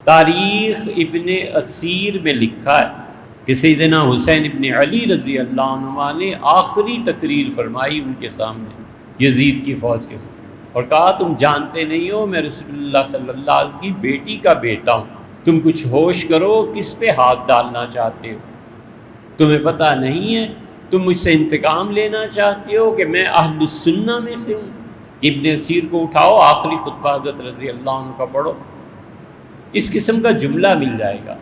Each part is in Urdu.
تاریخ ابن اسیر میں لکھا ہے کہ سیدنا حسین ابن علی رضی اللہ عنہ نے آخری تقریر فرمائی ان کے سامنے یزید کی فوج کے سامنے، اور کہا تم جانتے نہیں ہو میں رسول اللہ صلی اللہ علیہ وسلم کی بیٹی کا بیٹا ہوں، تم کچھ ہوش کرو کس پہ ہاتھ ڈالنا چاہتے ہو، تمہیں پتہ نہیں ہے تم مجھ سے انتقام لینا چاہتے ہو کہ میں اہل السنہ میں سے ہوں۔ ابن اسیر کو اٹھاؤ، آخری خطبہ حضرت رضی اللہ عنہ کا پڑھو، اس قسم کا جملہ مل جائے گا۔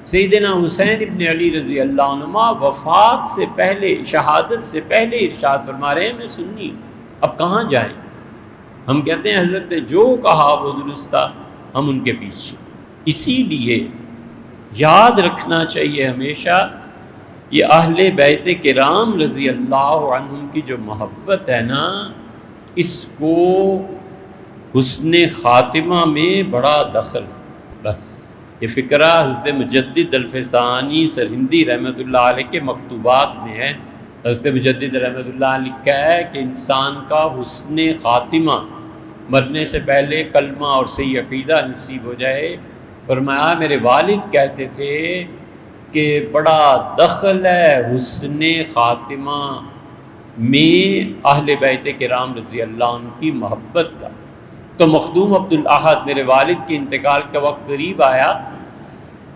سیدنا حسین ابن علی رضی اللہ عنہ وفات سے پہلے، شہادت سے پہلے ارشاد فرما رہے ہیں میں سنی، اب کہاں جائیں؟ ہم کہتے ہیں حضرت نے جو کہا وہ درست تھا، ہم ان کے پیچھے۔ اسی لیے یاد رکھنا چاہیے ہمیشہ یہ اہل بیت کرام رضی اللہ عنہم کی جو محبت ہے نا، اس کو حسن خاتمہ میں بڑا دخل ہے۔ بس یہ فکرہ حضرت مجدد الفسانی سرہندی رحمۃ اللہ علیہ کے مکتوبات میں ہے۔ حضرت مجدد رحمۃ اللہ علیہ لکھا ہے کہ انسان کا حسن خاتمہ، مرنے سے پہلے کلمہ اور صحیح عقیدہ نصیب ہو جائے۔ فرمایا میرے والد کہتے تھے کہ بڑا دخل ہے حسن خاتمہ میں اہل بیت کرام رضی اللہ عنہ کی محبت کا۔ تو مخدوم عبدالاحد میرے والد کے انتقال کا وقت قریب آیا،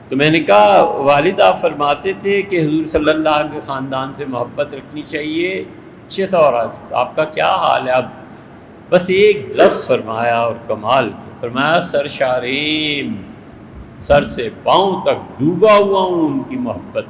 تو میں نے کہا والد آپ فرماتے تھے کہ حضور صلی اللہ علیہ وسلم کے خاندان سے محبت رکھنی چاہیے، چطور آپ کا کیا حال ہے؟ اب بس ایک لفظ فرمایا اور کمال کیا، فرمایا سر شاریم، سر سے پاؤں تک ڈوبا ہوا ہوں ان کی محبت۔